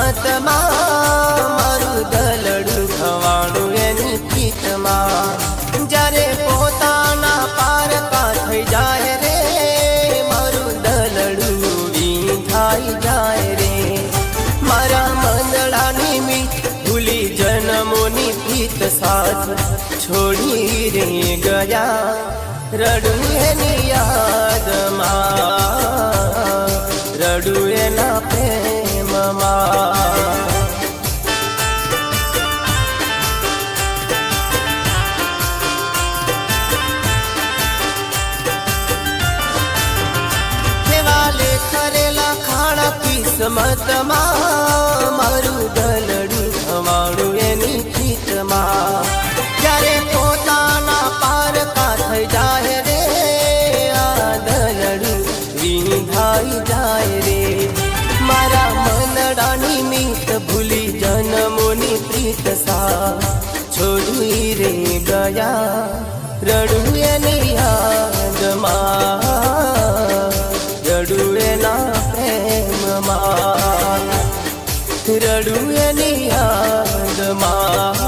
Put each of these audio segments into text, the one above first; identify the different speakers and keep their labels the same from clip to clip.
Speaker 1: કિસ્મતમાં મારું દલડું ખવાણું એની પ્રીતમાં જ્યારે પોતાના પારકા થઈ જાય રે મારું દલડું વિંધાઈ જાય રે મારા મંદળાની મીત ભૂલી જન્મોની પ્રીત સાથ છોડી રે ગયા રડું એની યાદમાં રડું એના પ્રેમમાં કેવાલે કરેલા ખાણા કિસ્મતમાં મારું દલડું ખવાણું એની પ્રીતમાં જ્યારે પોતાના પારકા થઈ જાય રે આ દલડું વિંધાઈ જાય રે મારા મનડાની મીત ભૂલી જન્મોની પ્રીત સા છોડી રે ગયા રડું એની યાદમાં રડું એના પ્રેમમાં રડું એની યાદમાં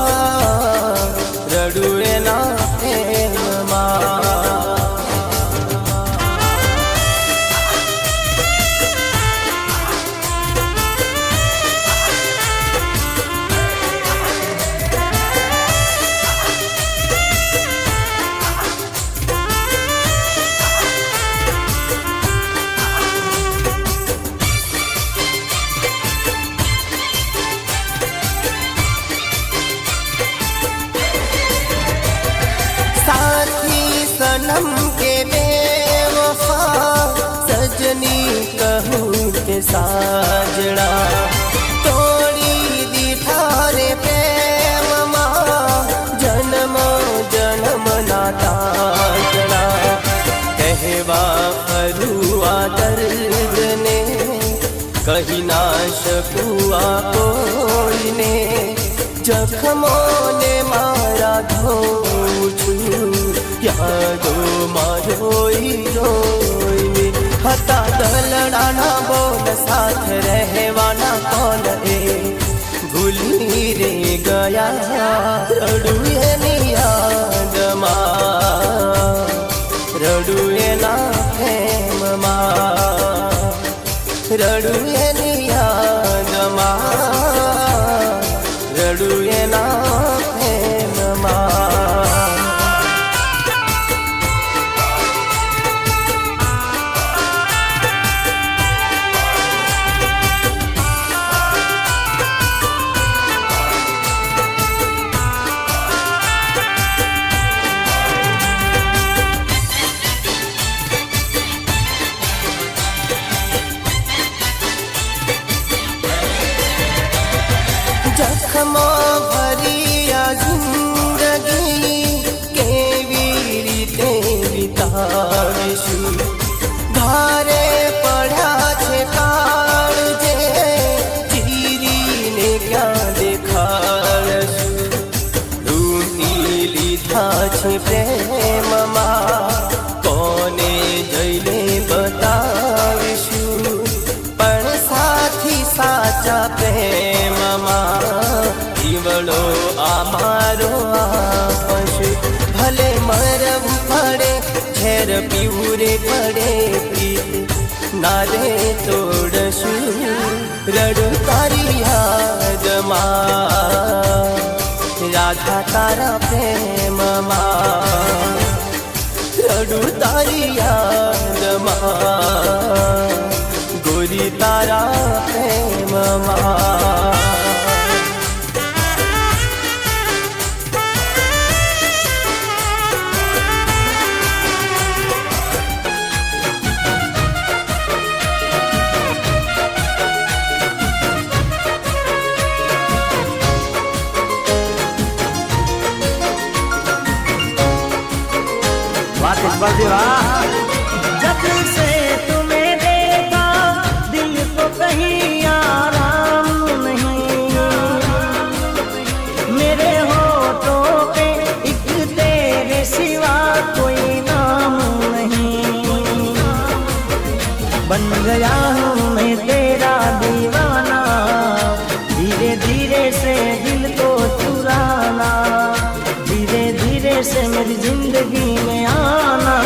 Speaker 1: રડું એના પ્રેમમાં सनम के बेवफा सजनी कहूँ के साजड़ा तोड़ी दी थारे प्रेम जन्म जन्म ना ताजड़ा कहवा करूँ आ दर्द ने कही ना શકું આ કોઈને જખમોને મારા ધોઉં છું યાદો રોઈ રોઈને હતા દલડાના બોલ સાથે રહેવાના કોલ એ ભૂલી રે ગયા રડું એની યાદમાં રડું એના પ્રેમમાં રડું એની યાદમાં રડું એના પ્રેમમાં જખમો ભરી આ જિંદગી કેવી રીતે વિતાવીશું ભારે પડ્યા છે કાળ જે ચીરીને ક્યાં દેખાડશું લૂંટી લીધા છે પ્રેમમાં કોને જઈને બતાવીશું પણ સાથી સાચા પ્રેમમાં જીવડો આ મારો આપશે ભલે મરવું પડે ઝેર પીવું રે પડે પ્રીત ના રે તોડશું રડું તારી યાદમાં રાધા તારા પ્રેમમાં રડું તારી યાદમાં ગોરી તારા પ્રેમમાં
Speaker 2: जब से तुम्हें देखा दिल को कहीं आराम नहीं मेरे होठों पे एक तेरे सिवा कोई नाम नहीं बन गया हूँ मैं तेरा दीवाना से मेरी जिंदगी में आना,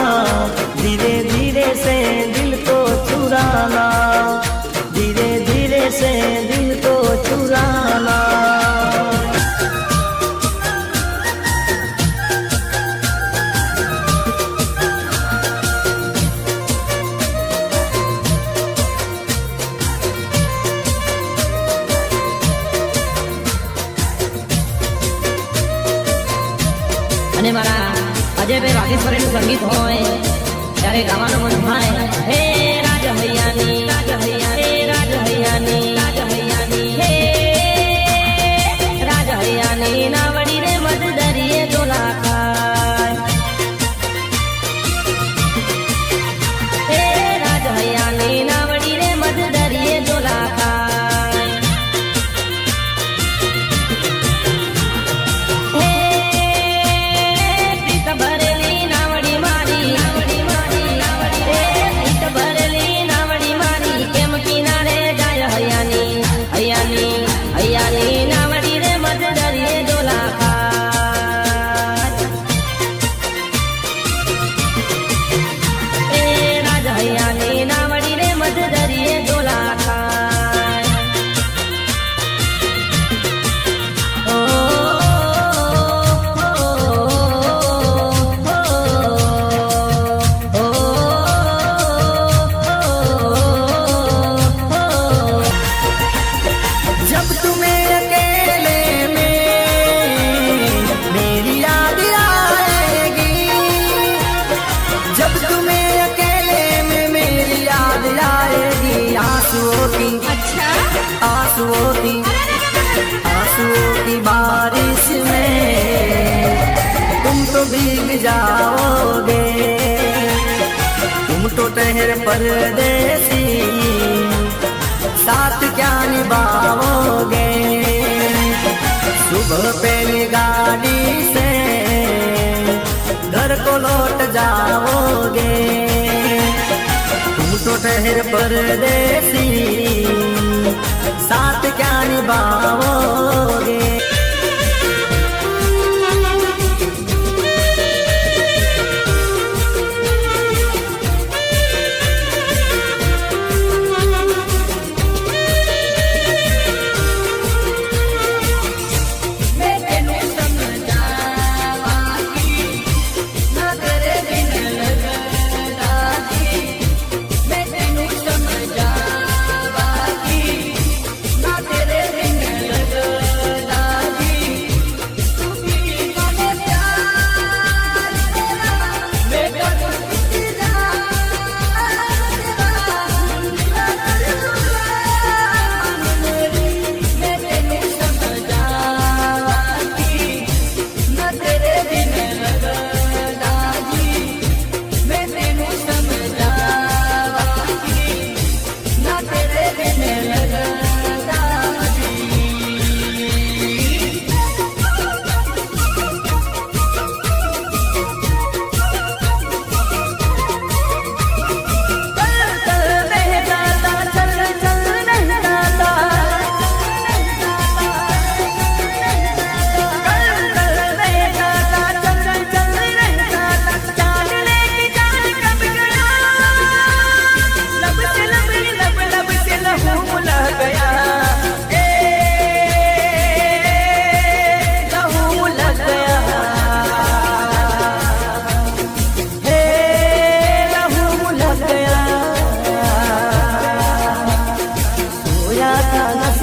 Speaker 2: धीरे धीरे से दिल को चुराना, धीरे धीरे से दिल को चुराना।
Speaker 3: અને મારા અજયભાઈ વાગેશ્વરીનું સંગીત હોય ત્યારે ગાવાનું મન થાય, હે રાજ હૈયાની, રાજ હૈયા, હે રાજ હૈયાની, રાજ હૈયાની, હે રાજ હૈયાની ના વડી રે મધ દરિયે ડોલા ખાય, હે રાજ હૈયાની ના વડી રે મધ દરિયે ડોલા ખાય, હે ભરેલી નાવડી મારી, નાવડી મારી, નાવડી રે પીઠ ભરેલી નાવડી મારી, કેમ કિનારે જાય હૈયાની, હૈયાની, હૈયાની નાવડી રે મધ દરિયે ડોલા ખાય, એ રાજ હૈયાની નાવડી રે મધ દરિયે ડોલા ખાય, ઓ
Speaker 2: जब तुम्हें अकेले में मेरी याद आएगी, जब तुम्हें अकेले में मेरी याद आएगी, आंसुओं की, आंसुओं की, आंसुओं की बारिश में तुम तो भीग जाओगे, तुम तो ठहर परदेसी, साथ क्या निभाओगे, सुबह पहली गाड़ी से घर को लौट जाओगे, तुम तो ठहर परदेसी, साथ क्या निभाओगे।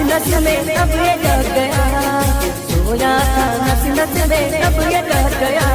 Speaker 2: नस में अब ये डर गया, सोया था नस नस में अब ये डर गया।